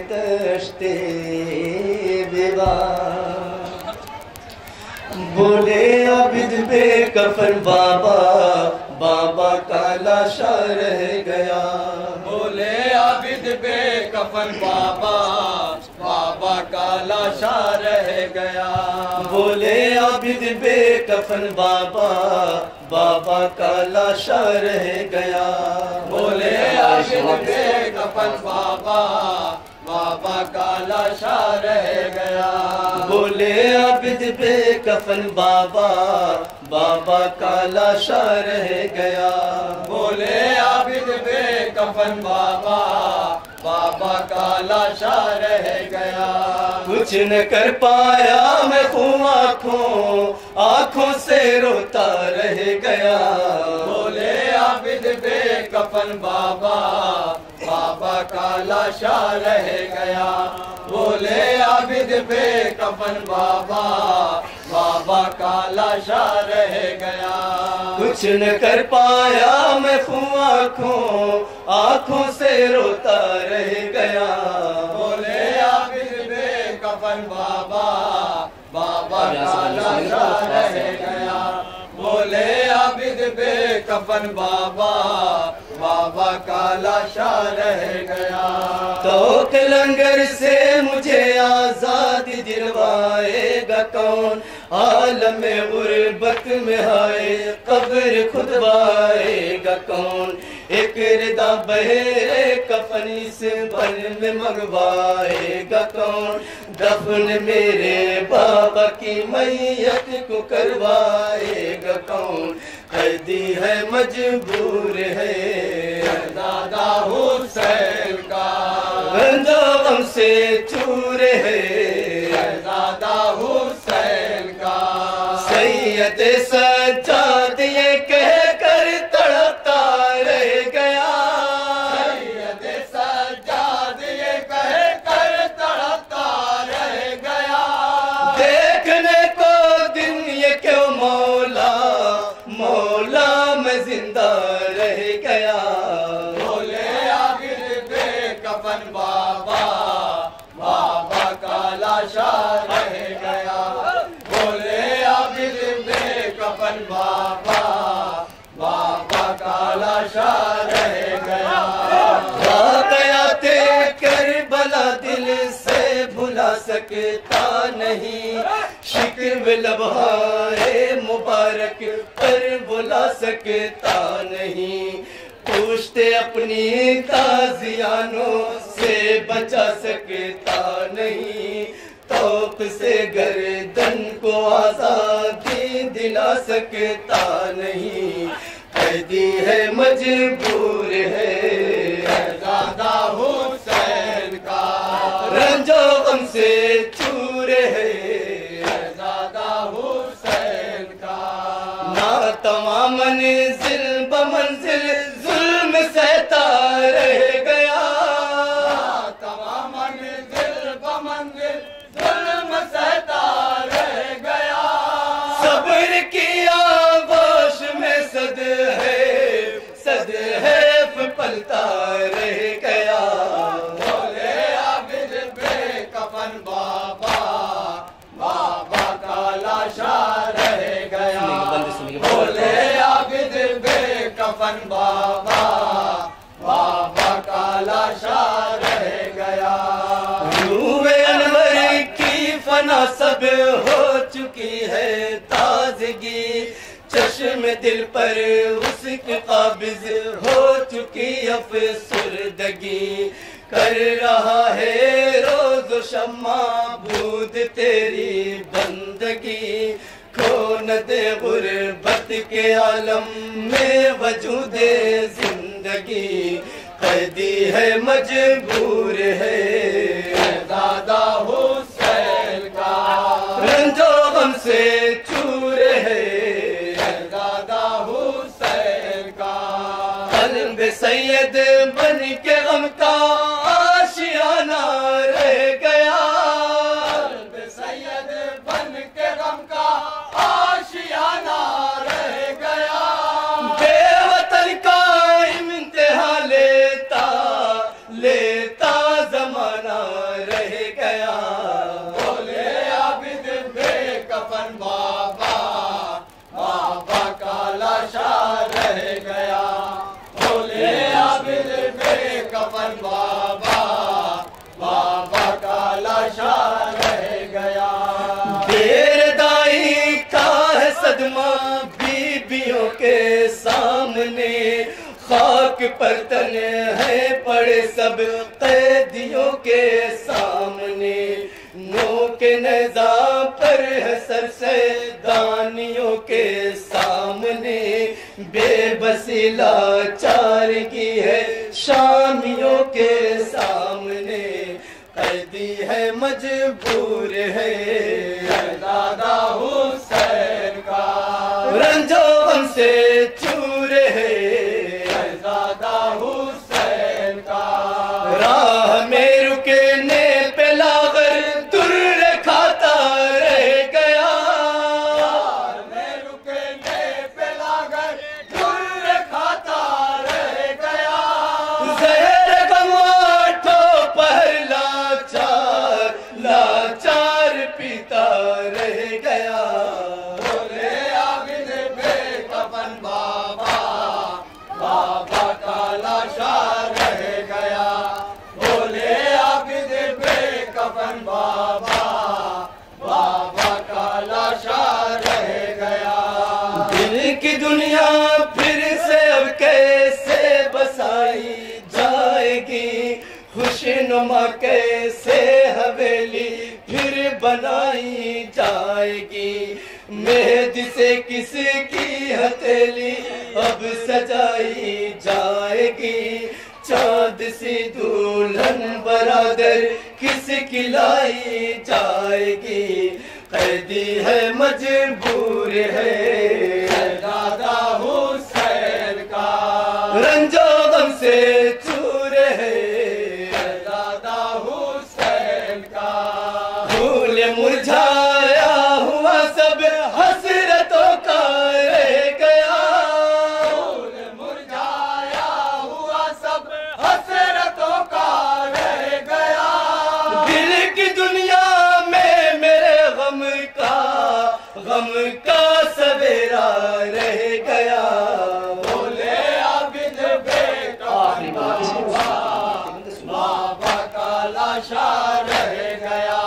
तश्ते विवा। बोले आबिद बेकफन बाबा, बाबा का लाशा रह गया। बोले आबिद बेकफन बाबा, बाबा का लाशा रह गया। बोले आबिद बेकफन बाबा, बाबा का लाशा रह गया। बोले आबिद बेकफन बाबा, बाबा का लाशा रह गया। बोले आबिद बेकफन बाबा, बाबा का लाशा रह गया। बोले आबिद बेकफन बाबा, बाबा का लाशा रह गया। कुछ न कर पाया मैं खूं आँखों से रोता रह गया। बोले आबिद बेकफन बाबा, बाबा का लाशा रह गया। बोले आबिद बेकफन बाबा, बाबा का लाशा रह गया। कुछ न कर पाया मैं खूं आँखों से रोता रह गया। बोले आबिद बेकफन बाबा, बाबा का लाशा रह गया। बोले आबिद बेकफन बाबा, बाबा का लाशा रह गया। तो लंगर से मुझे आजादी दिलवाएगा कौन, आलम गुर्बत में हाय कब्र खुदवाएगा कौन। एक रिदा बहे कफन इस बन में मंगवाएगा कौन। दफन मेरे बाबा की मैयत को करवाएगा कौन। कैदी है मजबूर है दादा हुसैन का, गम से चूर है दादा हुसैन का। सैयद सज्जाद ये कह कर तड़पता रह गया। सैयद सज्जाद ये कह कर तड़पता रह गया। देखने को दिन ये क्यों मौला, मौला मैं जिंदा रह गया। बोले आबिद बेकफन बाबा, बाबा का लाशा रह गया। बोले आबिद बेकफन बाबा, बाबा का लाशा रह गया। वाक़यात करबला दिल से भुला सकता नहीं। शिकव लम्हाए मुबारक पर बुला सकता नहीं। पूछते अपनी ताजियानों से बचा सकता नहीं। तौक से गर्दन को आजादी दिला सकता नहीं। कैदी है मजबूर है दादा हुसैन का, रंजो गम से चूर है दादा हुसैन का। ना तमाम मंजिल बमंजिल जुल्म सहता रह गया। तमाम मंजिल बमंजिल जुल्म सहता रह गया। सब्र की आगोश में सद है पलता रह गया। बोले आबिद बेकफन बाबा, बाबा का लाशा रह गया। बोले आबिद बेकफन बाबा, बाबा का लाशा रह गया। नूरे अनवर की फना सब हो चुकी है ताजगी। चश्म दिल पर उसकी काबिज हो चुकी अफसुर्दगी। कर रहा है रोज शम्मा बूद तेरी बंदगी। खो न दे गुर्बत के आलम में वजूदे जिंदगी। कैदी है मजबूर है दादा हुसैन का, रंजो गम से चूर है दादा हुसैन का। कल्ब सैयद बन के गम का आशियाना रह गया। कल्ब सैयद बन के गम का आशियाना रह गया। बेवतन का इम्तिहान लेता लेता ज़माना रह गया। बोले आबिद बेकफन बाबा, बाबा का लाशा रह गया। बोले आबिद बेकफन बाबा, बाबा का लाशा रह गया। बेरदाई का है सदमा बीबियों के सामने, खाक पर तने है पड़े सब कैदियों के सामने। नो के नज़ा पर है सर से दानियों के सामने, बेबसी लाचार की है शामियों के सामने। कैदी है मजबूर है दादा हुसैन का, रंजो गम से चूर है दादा हुसैन का। राह में रुकने पे लागर दुर्र खाता रह गया। यार में रुकने पे लागर दुर्र खाता रह गया। जहर गमाठो पर लाचार लाचार पीता रह गया। बोले आबिद बेकफन बाबा, बाबा का लाशा रह गया। बोले आबिद बेकफन बाबा, बाबा का लाशा रह गया। दिल की दुनिया फिर से अब कैसे बसाई जाएगी, खुशनुमा कैसे हवेली फिर बनाई जाएगी। मेहदी से किसकी हथेली अब सजाई जाएगी, चाँद सी दुल्हन बरादर किसकी लाई जाएगी। कैदी है मजबूर है दादा हुसैन का, रंजो गम से चूर है दादा हुसैन का। फूल मुरझाया हुआ सब हसरतों का रह गया। फूल मुरझाया हुआ सब हसरतों का रह गया। दिल की दुनिया में मेरे गम का सवेरा रह गया। बोले आबिद बेकफन बाबा, बाबा का लाशा रह गया।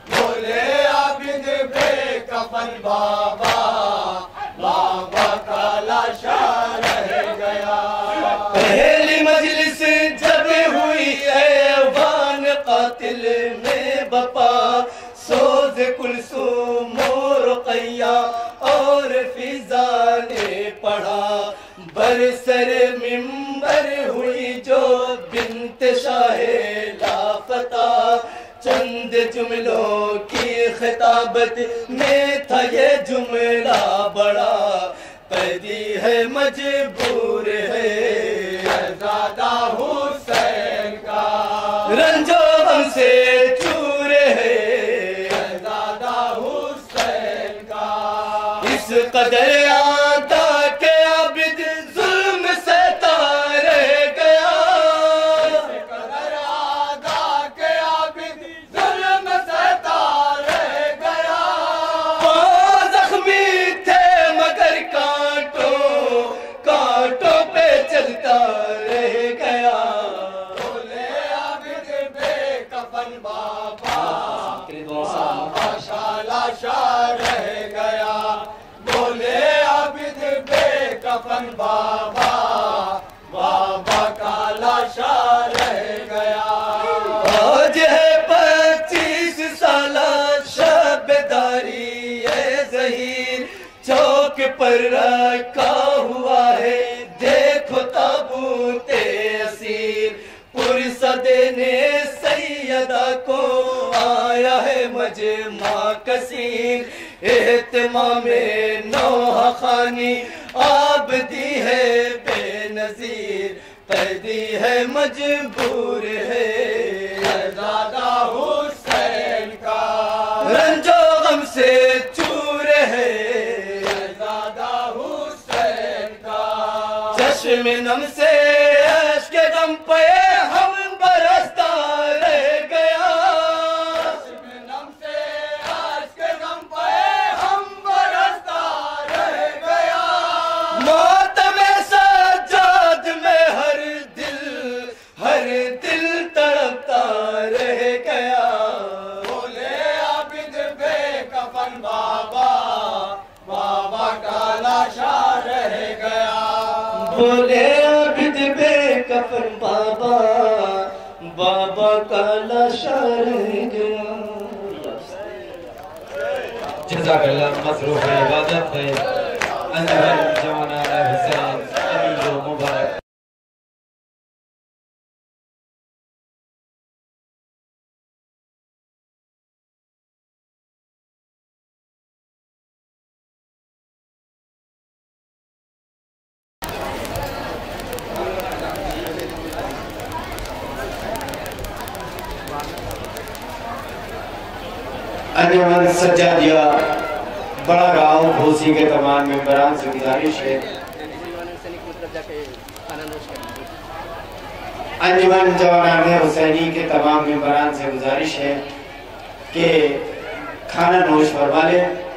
बोले आबिद बेकफन बाबा, बाबा का लाशा रह गया। पहली मजलिस जब हुई ऐवान कातिल में बपा, सोज कुलसूम रुक़ैया और फिजा ने पढ़ा। बरसर मिंबर हुई जो बिन्त शाहे लापता, चंद जुमलों की खिताबत में था ये जुमला बड़ा। कैदी है मजबूर है दादा हुसैन का, रंजो गम से चूर है दादा हुसैन का। इस कदर आता के आबिद जुल्म से रह गया। कदर आदा के आबिद जुल्म सहता रह गया। पाँव जख्मी थे मगर कांटों पे चलता रह गया। बोले आबिद बेकफन बाबा, बाबा का लाशा रह गया। बोले आबिद बेकफन बाबा, बाबा का लाशा रह गया। आज है 25 साला शबदारी ये ज़हीर, चौक पर रखा हुआ है देखो ताबूत असीर। पुरसा देने सैयदा को आया है मजमा कसीर, एहतमामे नौहा खानी आबदी है बेनजीर। कैदी है मजबूर है दादा हुसैन का, रंजो गम से चूर है दादा हुसैन का। चश्मे नम से अश्क गम पे हम बरसता रह गया। बोले आबिद बेकफन बाबा, बाबा का लाशा रह गया। जज़ाकल्लाह मसरूफ इबादत है अंजमन जवाना हुसैन अमीर मुबारक। अंजमन सज्जादिया बड़ा गाँव भूसी के तमाम मेंबरान से गुजारिश है, अंजमन जवानाने हुसैनी के तमाम मेंबरान से गुजारिश है कि खाना नोश फरमा लें।